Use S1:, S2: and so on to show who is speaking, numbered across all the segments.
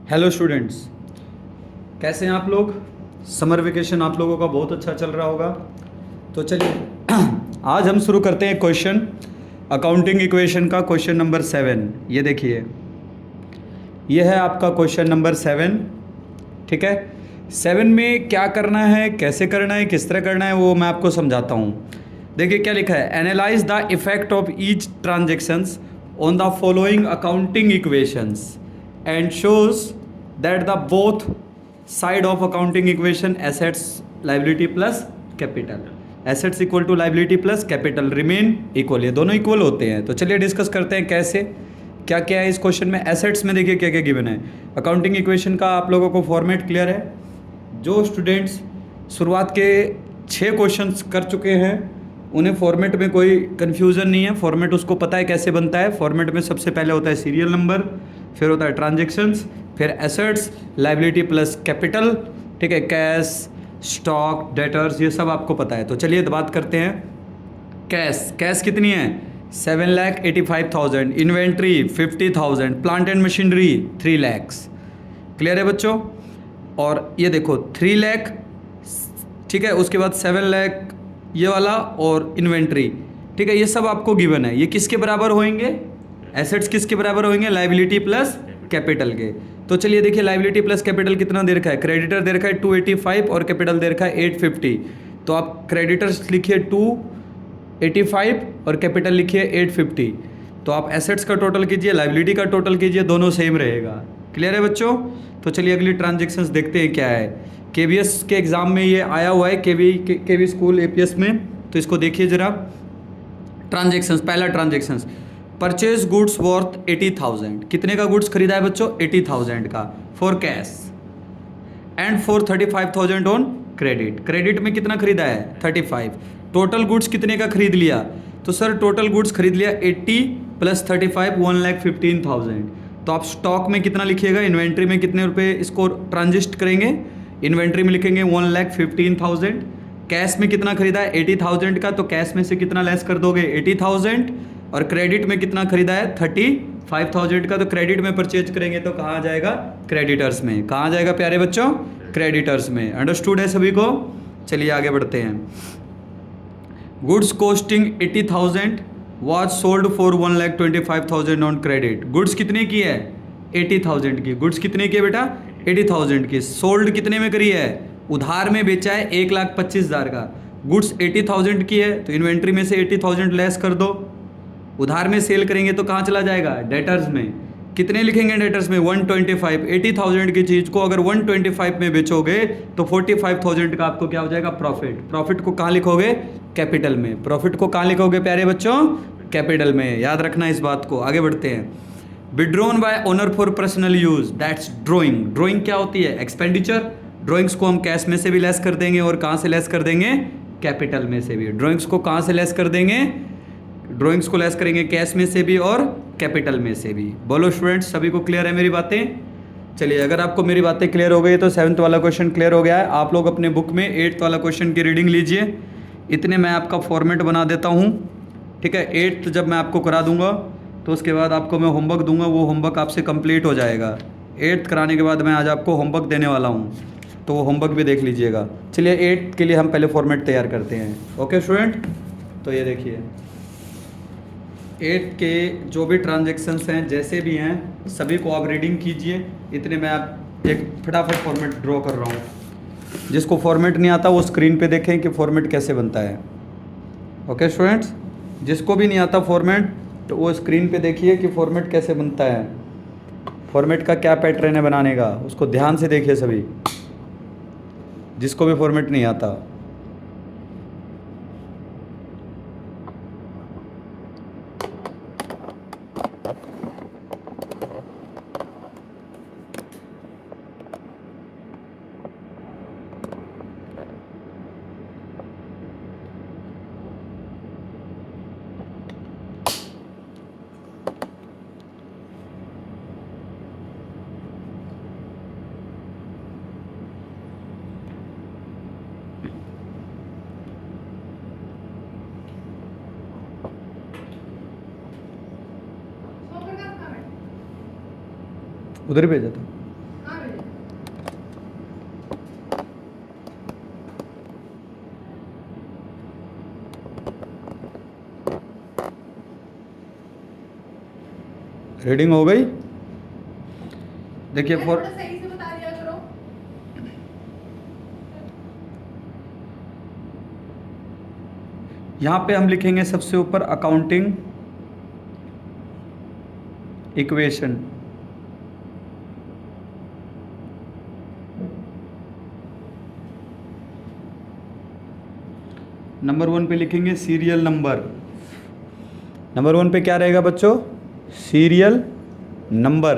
S1: Hello students, कैसे हैं आप लोग। समर वेकेशन आप लोगों का बहुत अच्छा चल रहा होगा। तो चलिए आज हम शुरू करते हैं क्वेश्चन अकाउंटिंग इक्वेशन का क्वेश्चन नंबर 7। ये देखिए, ये है आपका क्वेश्चन नंबर 7। ठीक है, 7 में क्या करना है, कैसे करना है, किस तरह करना है, वो मैं आपको समझाता हूँ। देखिए क्या लिखा है, analyse the effect of each transactions on the following accounting equations and shows that the both side of accounting equation assets liability plus capital, assets equal to liability plus capital remain equal, ये दोनों equal होते हैं। तो चलिए discuss करते हैं कैसे क्या क्या है इस क्वेश्चन में। एसेट्स में देखिए क्या क्या गिवन है। अकाउंटिंग इक्वेशन का आप लोगों को फॉर्मेट क्लियर है। जो स्टूडेंट्स शुरुआत के 6 क्वेश्चंस कर चुके हैं उन्हें फॉर्मेट में कोई कन्फ्यूज़न नहीं है। फॉर्मेट उसको पता है कैसे बनता है। फॉर्मेट में सबसे पहले होता है सीरियल नंबर, फिर होता है ट्रांजेक्शन्स, फिर एसेट्स, लाइबिलिटी प्लस कैपिटल, ठीक है, कैश, स्टॉक, डेटर्स, ये सब आपको पता है। तो चलिए बात करते हैं। कैश, कैश कितनी है 7,85,000, inventory 50,000, plant and machinery 3 lakhs. Clear है बच्चों। और ये देखो 3 लाख, ठीक है, उसके बाद 7 लाख ये वाला और इन्वेंट्री, ठीक है, ये सब आपको गिवन है। ये किसके बराबर होंगे, एसेट्स किसके बराबर होंगे, लाइबिलिटी प्लस कैपिटल के। तो चलिए देखिए, लाइबिलिटी प्लस कैपिटल कितना दे रखा है, क्रेडिटर दे रखा है 285 और कैपिटल दे रखा है 850। तो आप क्रेडिटर्स लिखिए 285 और कैपिटल लिखिए 850। तो आप एसेट्स का टोटल कीजिए, लाइबिलिटी का टोटल कीजिए, दोनों सेम रहेगा। क्लियर है बच्चों। तो चलिए अगली ट्रांजेक्शन्स देखते हैं क्या है। केवीएस के एग्ज़ाम में ये आया हुआ है, केवी स्कूल एपीएस में। तो इसको देखिए ज़रा। ट्रांजेक्शन्स, पहला ट्रांजेक्शन्स, परचेज गुड्स वर्थ 80,000। कितने का गुड्स खरीदा है बच्चों, 80,000 का, for cash and for 35,000 on credit. Credit में कितना खरीदा है 35। टोटल गुड्स कितने का खरीद लिया, तो सर टोटल गुड्स खरीद लिया 80 प्लस 35 1,15,000। तो आप स्टॉक में कितना लिखिएगा, इन्वेंट्री में कितने रुपए इसको ट्रांजिस्ट करेंगे, इन्वेंट्री में लिखेंगे 1,15,000। कैश में कितना खरीदा है 80,000 का, तो कैश में से कितना लेस कर दोगे 80,000। और क्रेडिट में कितना खरीदा है 35,000 का, तो क्रेडिट में परचेज करेंगे तो कहाँ जाएगा, क्रेडिटर्स में। कहाँ जाएगा प्यारे बच्चों, क्रेडिटर्स में। अंडरस्टूड है सभी को। चलिए आगे बढ़ते हैं। Goods costing 80,000 was sold for 1,25,000 on credit. Goods कितने की है 80,000 की। गुड्स कितने की है बेटा 80,000 की। सोल्ड कितने में करी है, उधार में बेचा है 1,25,000 का। गुड्स 80,000 की है तो इन्वेंट्री में से 80,000 लेस कर दो। उधार में सेल करेंगे तो कहाँ चला जाएगा, डेटर्स में। कितने लिखेंगे डेटर्स में 125। 80,000 की चीज़ को अगर 125 में बेचोगे तो 45,000 का आपको क्या हो जाएगा, प्रॉफिट। प्रॉफिट को कहाँ लिखोगे, कैपिटल में। प्रॉफिट को कहाँ लिखोगे प्यारे बच्चों, कैपिटल में। याद रखना इस बात को। आगे बढ़ते हैं। Withdrawn bye owner for personal use, that's drawing. Drawing क्या होती है, एक्सपेंडिचर। ड्रॉइंग्स को हम कैश में से भी लेस कर देंगे और कहाँ से लेस कर देंगे, कैपिटल में से भी। ड्रॉइंग्स को कहाँ से लेस कर देंगे, ड्रॉइंग्स को लेस करेंगे कैश में से भी और कैपिटल में से भी। बोलो स्टूडेंट्स, सभी को क्लियर है मेरी बातें। चलिए अगर आपको मेरी बातें क्लियर हो गई तो 7th वाला क्वेश्चन क्लियर हो गया है। आप लोग अपने बुक में 8th वाला क्वेश्चन की रीडिंग लीजिए। इतने मैं आपका फॉर्मेट बना देता हूँ, ठीक है। 8th जब मैं आपको करा दूंगा तो उसके बाद आपको मैं होमवर्क दूंगा, वो होमवर्क आपसे कंप्लीट हो जाएगा। 8th कराने के बाद मैं आज आपको होमवर्क देने वाला हूँ, तो वो होमवर्क भी देख लीजिएगा। चलिए 8th के लिए हम पहले फॉर्मेट तैयार करते हैं। ओके स्टूडेंट, तो ये देखिए 8th के जो भी ट्रांजेक्शन्स हैं जैसे भी हैं सभी को आप रीडिंग कीजिए। इतने मैं आप एक फटाफट फॉर्मेट ड्रॉ कर रहा हूँ। जिसको फॉर्मेट नहीं आता वो स्क्रीन पे देखें कि फॉर्मेट कैसे बनता है। ओके स्टूडेंट्स, जिसको भी नहीं आता फॉर्मेट तो वो स्क्रीन पे देखिए कि फॉर्मेट कैसे बनता है, फॉर्मेट का क्या पैटर्न है बनाने का, उसको ध्यान से देखिए सभी, जिसको भी फॉर्मेट नहीं आता। उधर ही भेजा था। रीडिंग हो गई। देखिए
S2: अरे
S1: फॉर
S2: थोड़ा सही से बता दिया करो।
S1: यहाँ पे हम लिखेंगे सबसे ऊपर अकाउंटिंग इक्वेशन। नंबर 1 पे लिखेंगे सीरियल नंबर। नंबर 1 पे क्या रहेगा बच्चों? Serial number.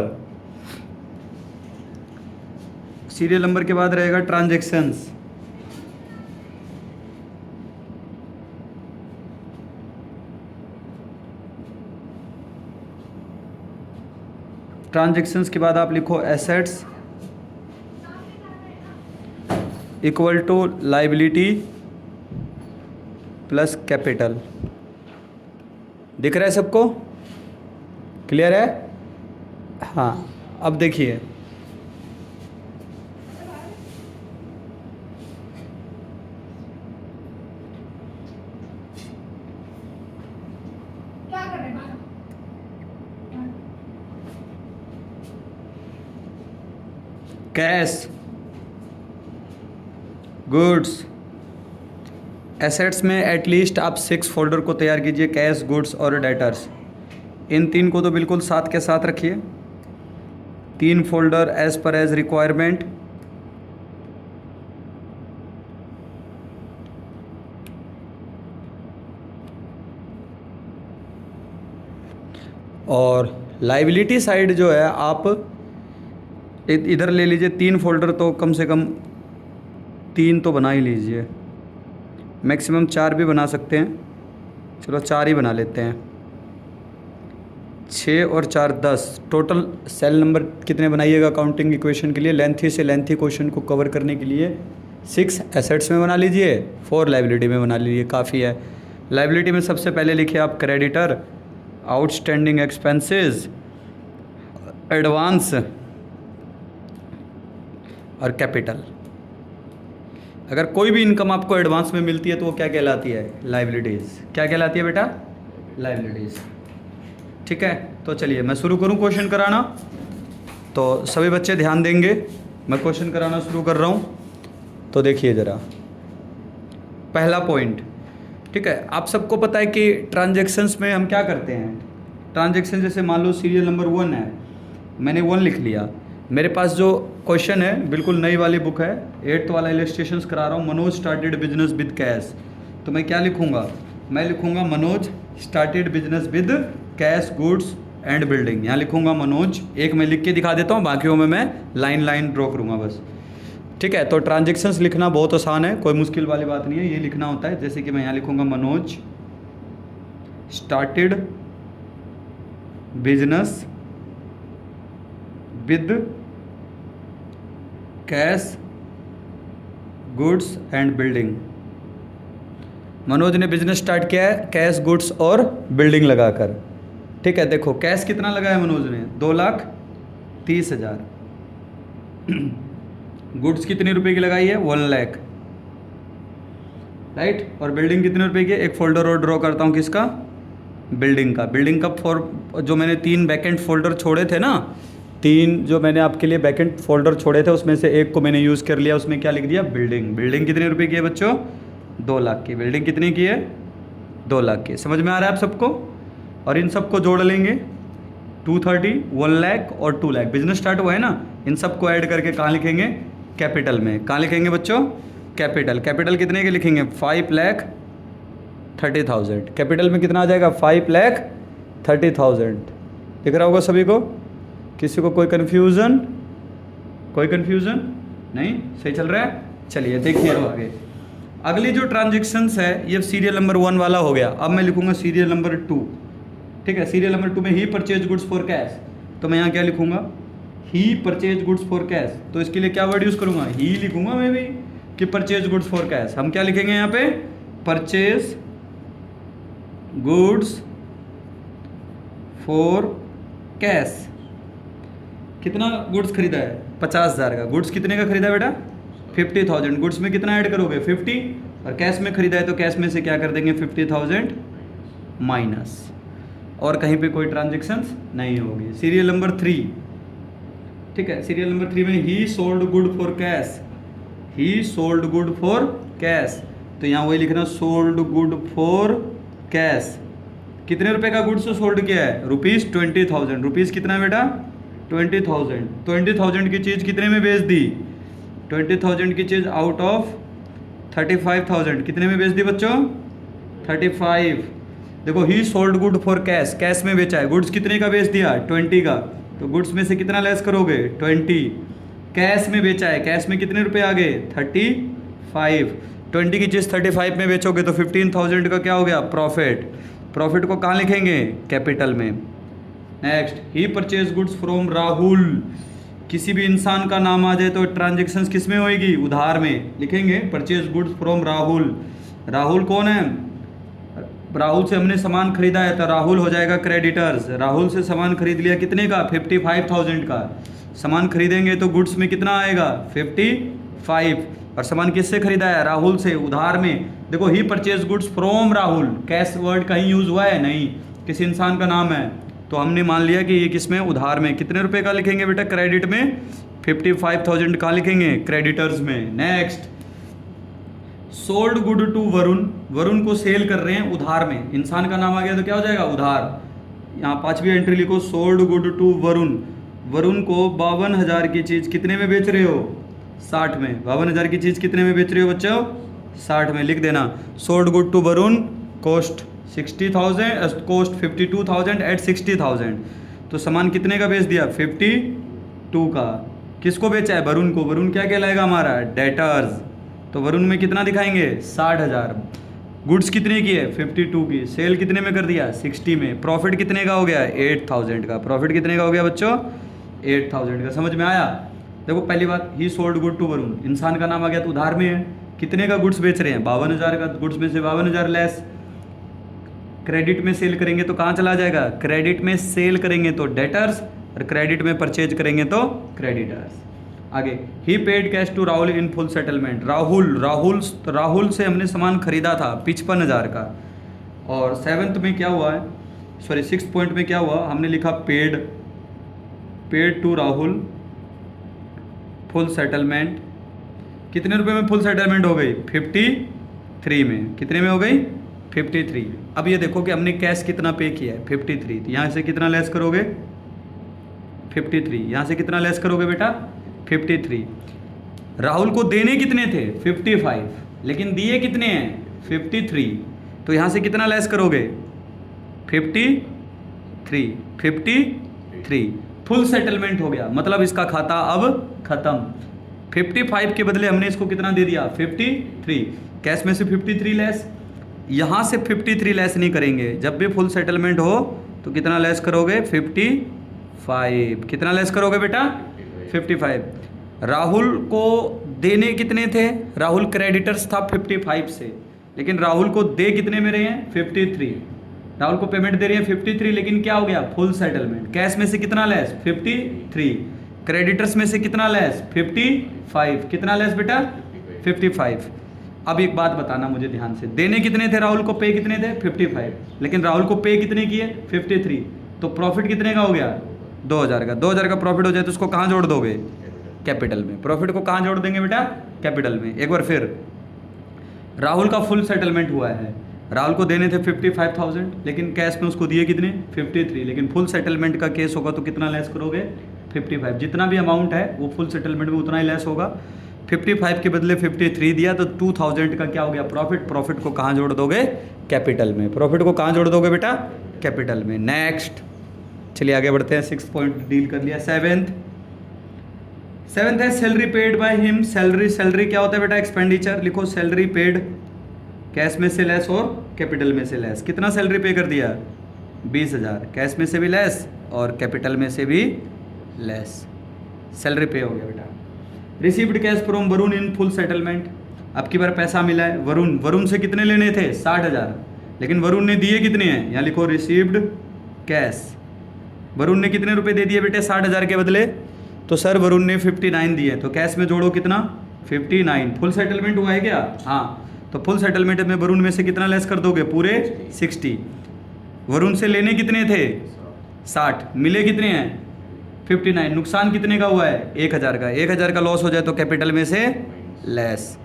S1: सीरियल नंबर के बाद रहेगा ट्रांजैक्शंस। ट्रांजैक्शंस के बाद आप लिखो assets equal to liability plus capital. दिख रहा है सबको? क्लियर है? हाँ, अब देखिए
S2: क्या कर रहे हैं?
S1: कैश, गुड्स, एसेट्स में एटलीस्ट आप 6 फोल्डर को तैयार कीजिए, कैश, गुड्स और डेटर्स। इन 3 को तो बिल्कुल साथ के साथ रखिए, 3 फोल्डर एज पर एज रिक्वायरमेंट। और लाइबिलिटी साइड जो है आप इधर ले लीजिए 3 फोल्डर, तो कम से कम 3 तो बना ही लीजिए, मैक्सिमम 4 भी बना सकते हैं, चलो 4 ही बना लेते हैं। 6 और 4 10 टोटल सेल नंबर कितने बनाइएगा अकाउंटिंग इक्वेशन के लिए? लेंथी से लेंथी क्वेश्चन को कवर करने के लिए 6 एसेट्स में बना लीजिए, 4 लाइबिलिटी में बना लीजिए, काफ़ी है। लाइबिलिटी में सबसे पहले लिखिए आप क्रेडिटर, आउटस्टैंडिंग एक्सपेंसेस, एडवांस और कैपिटल। अगर कोई भी इनकम आपको एडवांस में मिलती है तो वो क्या कहलाती है? लाइबिलिटीज़। क्या कहलाती है बेटा? लाइबिलिटीज़। ठीक है, तो चलिए मैं शुरू करूं क्वेश्चन कराना। तो सभी बच्चे ध्यान देंगे, मैं क्वेश्चन कराना शुरू कर रहा हूं। तो देखिए ज़रा पहला पॉइंट, ठीक है, आप सबको पता है कि ट्रांजैक्शंस में हम क्या करते हैं? ट्रांजैक्शन जैसे मान लो सीरियल नंबर 1 है, मैंने 1 लिख लिया। मेरे पास जो क्वेश्चन है बिल्कुल नई वाली बुक है, 8th वाला इलस्ट्रेशंस करा रहा हूँ, Manoj started business with cash. तो मैं क्या लिखूँगा? मैं लिखूँगा Manoj started business with cash, goods and building. यहाँ लिखूँगा मनोज, एक मैं लिख के दिखा देता हूँ, बाकियों में मैं लाइन लाइन ड्रॉ करूँगा बस। ठीक है, तो ट्रांजेक्शन्स लिखना बहुत आसान है, कोई मुश्किल वाली बात नहीं है, ये लिखना होता है। जैसे कि मैं यहाँ लिखूँगा Manoj started business with cash, goods and building. Manoj ने बिजनेस स्टार्ट किया है कैश, गुड्स और बिल्डिंग लगाकर। ठीक है, देखो कैश कितना लगाया मनोज ने? 2,30,000। गुड्स कितने रुपए की लगाई है? 1 लाख, राइट। और बिल्डिंग कितने रुपए की है? एक फोल्डर और ड्रॉ करता हूँ, किसका? बिल्डिंग का। बिल्डिंग का जो मैंने 3 बैकेंड फोल्डर छोड़े थे ना, 3 जो मैंने आपके लिए बैकेंड फोल्डर छोड़े थे, उसमें से एक को मैंने यूज़ कर लिया, उसमें क्या लिख दिया? बिल्डिंग। बिल्डिंग कितने रुपए की है बच्चों? 2 लाख की। बिल्डिंग कितने की है? 2 लाख की। समझ में आ रहा है आप सबको? और इन सबको जोड़ लेंगे, 230, 1 लाख और 2 लाख। बिजनेस स्टार्ट हुआ है ना, इन सबको ऐड करके कहाँ लिखेंगे? कैपिटल में। कहाँ लिखेंगे बच्चों? कैपिटल। कैपिटल कितने के लिखेंगे? 5,30,000। कैपिटल में कितना आ जाएगा? 5,30,000। दिख रहा होगा सभी को? किसी को कोई कन्फ्यूज़न? कोई कन्फ्यूज़न नहीं? सही चल रहा है? चलिए देखिए आगे। अगली जो ट्रांजेक्शन्स है, ये सीरियल नंबर 1 वाला हो गया। अब मैं लिखूंगा सीरियल नंबर 2। ठीक है, सीरियल नंबर 2 में ही परचेज गुड्स फॉर कैश। तो मैं यहाँ क्या लिखूंगा? ही परचेज गुड्स फॉर कैश। तो इसके लिए क्या वर्ड यूज़ करूँगा? ही लिखूंगा मैं भी, कि परचेज गुड्स फॉर कैश। हम क्या लिखेंगे यहाँ पे? Purchase goods for cash. कितना गुड्स खरीदा है? 50,000 का। गुड्स कितने का खरीदा है बेटा? 50,000। गुड्स में कितना ऐड करोगे? 50। और कैश में खरीदा है तो कैश में से क्या कर देंगे? 50,000 माइनस। और कहीं पे कोई ट्रांजेक्शन्स नहीं होगी। सीरियल नंबर 3, ठीक है, सीरियल नंबर 3 में ही sold good for cash, he sold good for cash, तो यहाँ वही लिखना सोल्ड गुड फॉर कैश। कितने रुपए का गुड्स सोल्ड किया है? ₹20,000। रुपीज़ कितना है बेटा? 20,000। 20,000 की चीज़ कितने में बेच दी? 20,000 की चीज़ आउट ऑफ 35,000 कितने में बेच दी बच्चों? 35। देखो ही sold good for cash, cash में बेचा है, गुड्स कितने का बेच दिया? 20 का, तो गुड्स में से कितना लेस करोगे? 20। कैश में बेचा है, कैश में कितने रुपए आ गए? 35। 20 की चीज़ 35 में बेचोगे तो 15,000 का क्या हो गया? प्रॉफिट। प्रॉफिट को कहाँ लिखेंगे? कैपिटल में। Next, he purchase goods from Rahul. किसी भी इंसान का नाम आ जाए तो ट्रांजेक्शन्स किस में होएगी? उधार में लिखेंगे purchase goods from Rahul. Rahul कौन है? राहुल से हमने सामान खरीदा है तो राहुल हो जाएगा क्रेडिटर्स। राहुल से सामान खरीद लिया कितने का? 55,000 का। सामान खरीदेंगे तो गुड्स में कितना आएगा? 55। और सामान किससे खरीदा है? राहुल से, उधार में। देखो he purchase goods from Rahul, cash word कहीं यूज हुआ है? नहीं, किसी इंसान का नाम है तो हमने मान लिया कि ये किस में? उधार में। कितने रुपए का लिखेंगे बेटा? क्रेडिट में 55,000 का लिखेंगे क्रेडिटर्स में। Next, sold good to Varun. Varun को सेल कर रहे हैं उधार में, इंसान का नाम आ गया तो क्या हो जाएगा? उधार। यहाँ 5वीं एंट्री लिखो, sold good to Varun. Varun को 52,000 की चीज़ कितने में बेच रहे हो? 60 में। 52,000 की चीज़ कितने में बेच रहे हो बच्चों? 60 में। लिख देना sold good to Varun cost 60,000, cost 52,000 at 60,000। तो सामान कितने का बेच दिया? 52 का। किसको बेचा है? वरुण को। वरुण क्या कहलाएगा हमारा? डेटर्स। तो वरुण में कितना दिखाएंगे? 60,000। गुड्स कितने की है? 52 की। सेल कितने में कर दिया? 60 में। प्रॉफिट कितने का हो गया? 8,000 का। प्रॉफिट कितने का हो गया बच्चों? 8,000 का। समझ में आया? देखो पहली बात, he sold good to Varun, इंसान का नाम आ गया तो उधार में है। कितने का गुड्स बेच रहे हैं? 52,000 का। गुड्स में से 52,000 लेस। क्रेडिट में सेल करेंगे तो कहाँ चला जाएगा? क्रेडिट में सेल करेंगे तो डेटर्स, और क्रेडिट में परचेज करेंगे तो क्रेडिटर्स। आगे, he paid cash to Rahul in full settlement. Rahul से हमने सामान खरीदा था 55,000 का। और 7th में क्या हुआ है, सॉरी 6th पॉइंट में क्या हुआ? हमने लिखा paid to Rahul full settlement. कितने रुपए में फुल सेटलमेंट हो गई? 53 में। कितने में हो गई? 53। अब ये देखो कि हमने कैश कितना पे किया है? 53। तो यहाँ से कितना लेस करोगे? 53। यहाँ से कितना लेस करोगे बेटा? 53। राहुल को देने कितने थे? 55, लेकिन दिए कितने हैं? 53। तो यहाँ से कितना लेस करोगे? 53। फुल सेटलमेंट हो गया, मतलब इसका खाता अब खत्म। 55 के बदले हमने इसको कितना दे दिया? 53। कैश में से 53 लेस, यहाँ से 53 लेस नहीं करेंगे। जब भी फुल सेटलमेंट हो तो कितना लेस करोगे? 55। कितना लेस करोगे बेटा? 55। राहुल को देने कितने थे? राहुल क्रेडिटर्स था 55 से, लेकिन राहुल को दे कितने में रहे हैं? 53। राहुल को पेमेंट दे रही है 53, लेकिन क्या हो गया? Full settlement. कैश में से कितना लेस? 53। क्रेडिटर्स में से कितना लेस? 55। कितना लेस बेटा? 55। अब एक बात बताना मुझे ध्यान से, देने कितने थे राहुल को? पे कितने थे? 55, लेकिन राहुल को पे कितने किए? 53। तो प्रॉफिट कितने का हो गया? 2,000 का। 2,000 का प्रॉफिट हो जाए तो उसको कहाँ जोड़ दोगे? कैपिटल में। प्रॉफिट को कहाँ जोड़ देंगे बेटा? कैपिटल में। एक बार फिर, राहुल का फुल सेटलमेंट हुआ है। राहुल को देने थे 55,000, लेकिन कैश में उसको दिए कितने? 53। लेकिन फुल सेटलमेंट का केस होगा तो कितना लेस करोगे? 55। जितना भी अमाउंट है वो फुल सेटलमेंट में उतना ही लेस होगा। 55 के बदले 53 दिया तो 2,000 का क्या हो गया? प्रॉफिट। प्रॉफिट को कहाँ जोड़ दोगे? कैपिटल में। प्रॉफिट को कहाँ जोड़ दोगे बेटा? कैपिटल में। नेक्स्ट, चलिए आगे बढ़ते हैं। 6th पॉइंट डील कर लिया। 7th है salary paid by him. Salary क्या होता है बेटा? एक्सपेंडिचर। लिखो सैलरी पेड, कैश में से लेस और कैपिटल में से लेस। कितना सैलरी पे कर दिया? 20,000। कैश में से भी लेस और कैपिटल में से भी लेस। सैलरी पे हो गया बेटा। Received cash from Varun in full settlement. अब की बार पैसा मिला है वरुण से कितने लेने थे? 60,000, लेकिन वरुण ने दिए कितने हैं? यहाँ लिखो रिसीव्ड कैश। वरुण ने कितने रुपए दे दिए बेटे 60,000 के बदले? तो सर वरुण ने 59 दिए, तो कैश में जोड़ो कितना? 59। फुल सेटलमेंट हुआ है क्या? हाँ, तो फुल सेटलमेंट में वरुण में से कितना लेस कर दोगे? पूरे 60। वरुण से लेने कितने थे 60, मिले कितने हैं 59, नुकसान कितने का हुआ है 1000 का। 1000 का लॉस हो जाए तो कैपिटल में से लेस,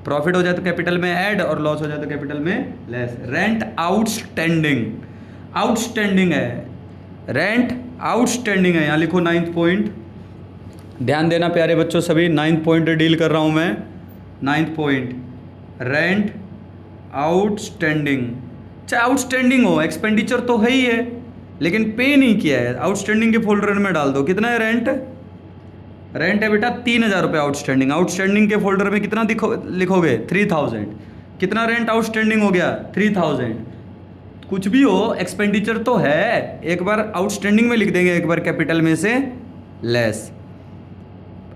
S1: प्रॉफिट हो जाए तो कैपिटल में ऐड और लॉस हो जाए तो कैपिटल में लेस। रेंट आउटस्टैंडिंग, आउटस्टैंडिंग है, रेंट आउटस्टैंडिंग है, यहाँ लिखो 9th पॉइंट। ध्यान देना प्यारे बच्चों सभी, 9th पॉइंट डील कर रहा हूँ मैं। 9th पॉइंट रेंट आउटस्टैंडिंग, चाहे आउटस्टैंडिंग हो, एक्सपेंडिचर तो है ही है लेकिन पे नहीं किया है, आउटस्टैंडिंग के फोल्डर में डाल दो। कितना है रेंट, रेंट है बेटा 3000 रुपये आउटस्टैंडिंग। आउटस्टैंडिंग के फोल्डर में कितना लिखोगे 3000। कितना रेंट आउटस्टैंडिंग हो गया 3000। कुछ भी हो एक्सपेंडिचर तो है, एक बार आउटस्टैंडिंग में लिख देंगे, एक बार कैपिटल में से लेस।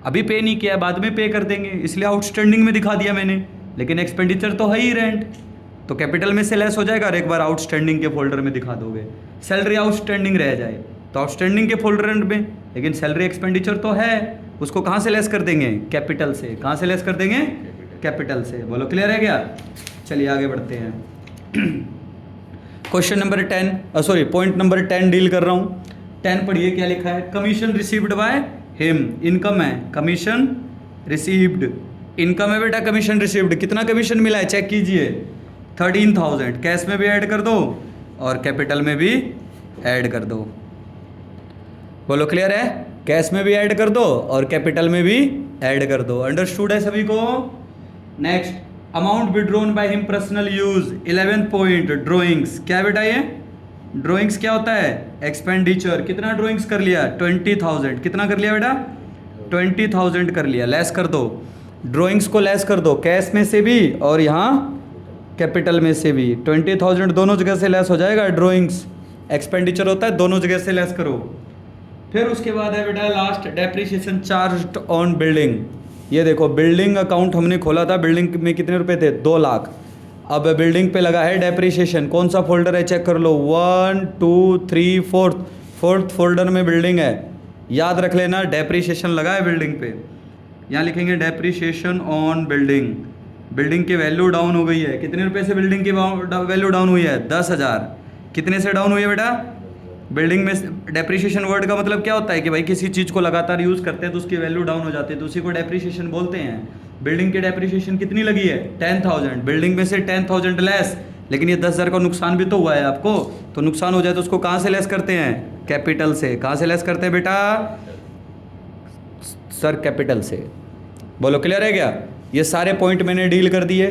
S1: अभी पे नहीं किया, बाद में पे कर देंगे, इसलिए आउटस्टैंडिंग में दिखा दिया मैंने, लेकिन एक्सपेंडिचर तो है ही रेंट, तो कैपिटल में से लेस हो जाएगा और एक बार आउटस्टैंडिंग के फोल्डर में दिखा दोगे। सैलरी आउटस्टैंडिंग रह जाए तो आउटस्टैंडिंग के फोल्डर में, लेकिन सैलरी एक्सपेंडिचर तो है, उसको कहाँ से लेस कर देंगे कैपिटल से। कहाँ से लेस कर देंगे कैपिटल से। बोलो क्लियर है क्या। चलिए आगे बढ़ते हैं। Question number 10, sorry point number 10 deal कर रहा हूँ। 10 पढ़िए क्या लिखा है। Commission received by him, income है, कमीशन रिसीव्ड, इनकम है बेटा कमीशन रिसीव्ड। कितना कमीशन मिला है चेक कीजिए 13,000। कैश में भी ऐड कर दो और कैपिटल में भी ऐड कर दो। बोलो क्लियर है, कैश में भी ऐड कर दो और कैपिटल में भी ऐड कर दो। अंडरस्टूड है सभी को। Next, amount withdrawn by him personal use. 11th point drawings. क्या बेटा ये ड्रॉइंग्स क्या होता है एक्सपेंडिचर। कितना ड्रॉइंग्स कर लिया 20,000। कितना कर लिया बेटा 20,000 कर लिया, लेस कर दो, ड्रॉइंग्स को लेस कर दो, कैश में से भी और यहाँ कैपिटल में से भी। 20,000 दोनों जगह से लेस हो जाएगा, ड्रॉइंग्स एक्सपेंडिचर होता है, दोनों जगह से लेस करो। फिर उसके बाद है बेटा last, depreciation charge on building. ये देखो बिल्डिंग अकाउंट हमने खोला था, बिल्डिंग में कितने रुपए थे 2 लाख। अब बिल्डिंग पे लगा है डेप्रिसिएशन। कौन सा फोल्डर है चेक कर लो, 1 2 3 4th फोल्डर में बिल्डिंग है। याद रख लेना डेप्रिसिएशन लगा है बिल्डिंग पे। यहाँ लिखेंगे डेप्रिसिएशन ऑन बिल्डिंग। बिल्डिंग की वैल्यू डाउन हो गई है। कितने रुपए से बिल्डिंग की वैल्यू डाउन हुई है 10,000। कितने से डाउन हुई है बेटा बिल्डिंग में। डेप्रिसिएशन वर्ड का मतलब क्या होता है कि भाई किसी चीज़ को लगातार यूज़ करते हैं तो उसकी वैल्यू डाउन हो जाती है, तो उसी को डेप्रिसिएशन बोलते हैं। बिल्डिंग की डेप्रिसिएशन कितनी लगी है 10,000। बिल्डिंग में से 10,000 लेस, लेकिन ये 10,000 का नुकसान भी तो हुआ है आपको, तो नुकसान हो जाए तो उसको कहाँ से लेस करते हैं कैपिटल से। कहाँ से लेस करते हैं बेटा सर कैपिटल से। बोलो क्लियर है क्या। ये सारे पॉइंट मैंने डील कर दिए।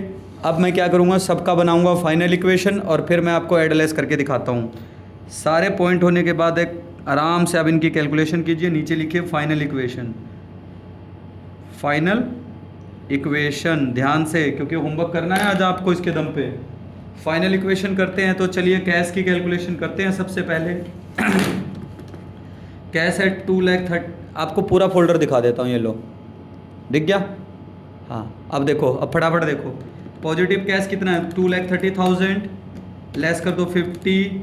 S1: अब मैं क्या करूँगा सबका बनाऊँगा फाइनल इक्वेशन और फिर मैं आपको ऐड लेस करके दिखाता हूँ। सारे पॉइंट होने के बाद एक आराम से आप इनकी कैलकुलेशन कीजिए। नीचे लिखिए फाइनल इक्वेशन, फाइनल इक्वेशन ध्यान से, क्योंकि होमवर्क करना है आज आपको इसके दम पे। फाइनल इक्वेशन करते हैं तो चलिए कैश की कैलकुलेशन करते हैं सबसे पहले। कैश है 2,30,000। आपको पूरा फोल्डर दिखा देता हूँ, ये लो दिख गया। हाँ अब देखो, अब फटाफट देखो पॉजिटिव कैश कितना है 2,30,000। लेस कर दो 50,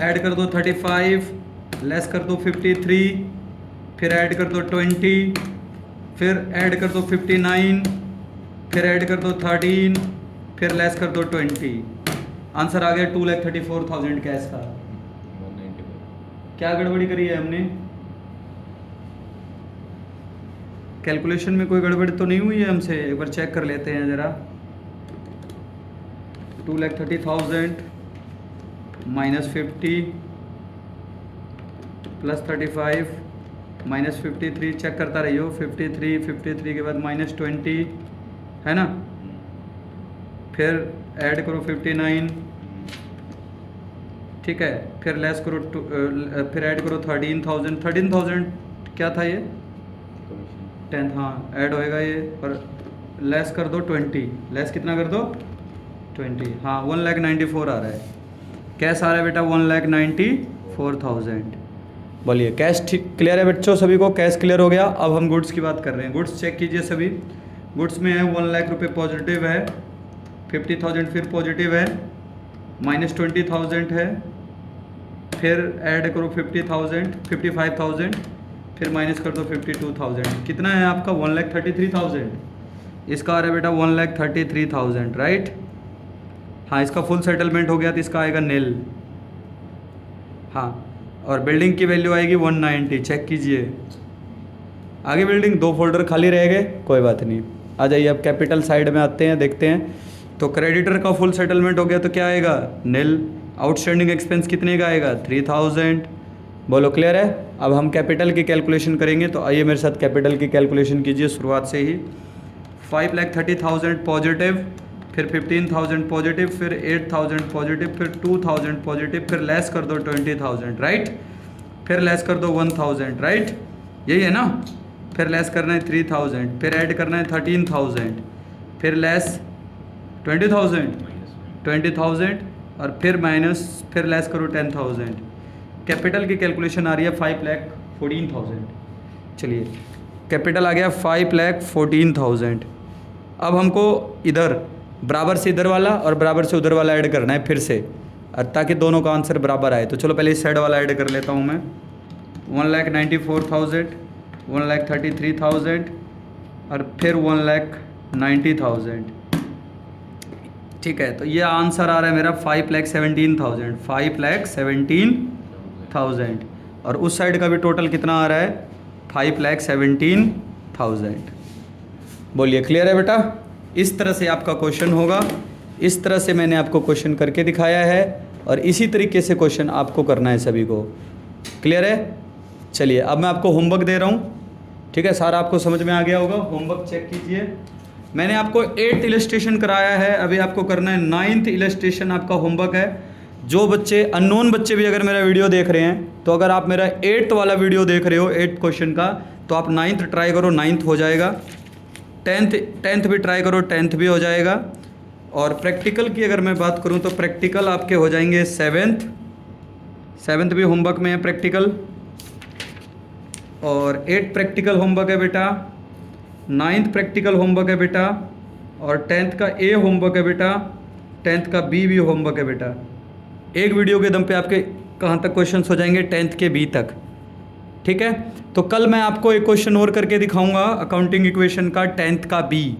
S1: ऐड कर दो 35, लेस कर दो 53, फिर ऐड कर दो 20, फिर ऐड कर दो 59, फिर ऐड कर दो 13, फिर लेस कर दो 20। आंसर आ गया 2,34,000 कैश का। क्या गड़बड़ी करी है हमने कैलकुलेशन में, कोई गड़बड़ी तो नहीं हुई है हमसे। एक बार चेक कर लेते हैं ज़रा। 2,30,000 माइनस 50 प्लस 35 माइनस 53, चेक करता रहियो। 53 के बाद माइनस 20 है ना, फिर ऐड करो 59, ठीक है, फिर लेस करो फिर ऐड करो 13,000 क्या था ये 10, हाँ ऐड होएगा ये, पर लेस कर दो 20। लेस कितना कर दो 20, हाँ 1,94,000 आ रहा है। कैश आ रहा है बेटा 1,94,000। बोलिए कैश ठीक क्लियर है बच्चों सभी को, कैश क्लियर हो गया। अब हम गुड्स की बात कर रहे हैं। गुड्स चेक कीजिए सभी। गुड्स में है 1 लाख रुपये पॉजिटिव है, 50,000 फिर पॉजिटिव है, माइनस 20,000 है, फिर ऐड करो 50,000 55,000, फिर माइनस कर दो 52,000। कितना है आपका 1,33,000। इसका आ रहा है बेटा 1,33,000 राइट। हाँ इसका फुल सेटलमेंट हो गया तो इसका आएगा नील। हाँ, और बिल्डिंग की वैल्यू आएगी 190, चेक कीजिए। आगे बिल्डिंग, 2 फोल्डर खाली रह गए, कोई बात नहीं। आ जाइए अब कैपिटल साइड में आते हैं, देखते हैं। तो क्रेडिटर का फुल सेटलमेंट हो गया तो क्या आएगा, नील। आउटस्टैंडिंग एक्सपेंस कितने का आएगा, 3000। बोलो क्लियर है। अब हम कैपिटल की कैलकुलेशन करेंगे, तो आइए मेरे साथ कैपिटल की कैलकुलेशन कीजिए शुरुआत से ही। 5,30,000 पॉजिटिव, फिर 15,000 पॉजिटिव, फिर 8,000 पॉजिटिव, फिर 2,000 पॉजिटिव, फिर लेस कर दो 20,000, राइट। फिर लेस कर दो 1,000, राइट, यही है ना। फिर लेस करना है 3,000, फिर ऐड करना है 13,000, फिर लेस 20,000 और फिर माइनस, फिर लेस करो 10,000। कैपिटल की कैलकुलेशन आ रही है 5,14,000। चलिए कैपिटल आ गया 5,14,000। अब हमको इधर बराबर से इधर वाला और बराबर से उधर वाला ऐड करना है फिर से, और ताकि दोनों का आंसर बराबर आए। तो चलो पहले इस साइड वाला ऐड कर लेता हूँ मैं। 1,94,000, 1,33,000 और फिर 1,90,000। ठीक है, तो ये आंसर आ रहा है मेरा 5,17,000, 5,17,000। और उस साइड का भी टोटल कितना आ रहा है, 5,17,000। बोलिए क्लियर है बेटा। इस तरह से आपका क्वेश्चन होगा, इस तरह से मैंने आपको क्वेश्चन करके दिखाया है, और इसी तरीके से क्वेश्चन आपको करना है सभी को। क्लियर है। चलिए अब मैं आपको होमवर्क दे रहा हूँ, ठीक है। सारा आपको समझ में आ गया होगा। होमवर्क चेक कीजिए। मैंने आपको 8th इलस्ट्रेशन कराया है, अभी आपको करना है 9th इलस्ट्रेशन। आपका होमवर्क है। जो बच्चे अननोन बच्चे भी अगर मेरा वीडियो देख रहे हैं, तो अगर आप मेरा 8th वाला वीडियो देख रहे हो 8th क्वेश्चन का, तो आप 9th ट्राई करो, 9th हो जाएगा। 10th भी ट्राई करो, 10th भी हो जाएगा। और प्रैक्टिकल की अगर मैं बात करूं तो प्रैक्टिकल आपके हो जाएंगे 7th भी होमवर्क में है प्रैक्टिकल, और 8th प्रैक्टिकल होमवर्क है बेटा, 9th प्रैक्टिकल होमवर्क है बेटा, और 10th का ए होमवर्क है बेटा, 10th का बी भी होमवर्क है बेटा। एक वीडियो के दम पे आपके कहाँ तक क्वेश्चंस हो जाएंगे, 10th के बी तक, ठीक है। तो कल मैं आपको एक क्वेश्चन और करके दिखाऊंगा अकाउंटिंग इक्वेशन का 10th का बी।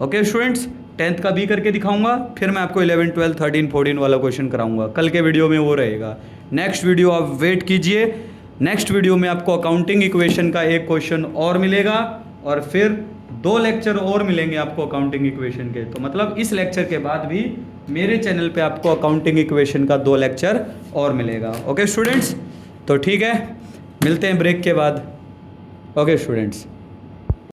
S1: ओके स्टूडेंट्स, 10th का बी करके दिखाऊंगा, फिर मैं आपको 11, 12, 13, 14 वाला क्वेश्चन कराऊंगा। कल के वीडियो में वो रहेगा। नेक्स्ट वीडियो आप वेट कीजिए। नेक्स्ट वीडियो में आपको अकाउंटिंग इक्वेशन का एक क्वेश्चन और मिलेगा, और फिर 2 लेक्चर और मिलेंगे आपको अकाउंटिंग इक्वेशन के। तो मतलब इस लेक्चर के बाद भी मेरे चैनल पे आपको अकाउंटिंग इक्वेशन का 2 लेक्चर और मिलेगा। ओके स्टूडेंट्स, तो ठीक है, मिलते हैं ब्रेक के बाद। Okay students.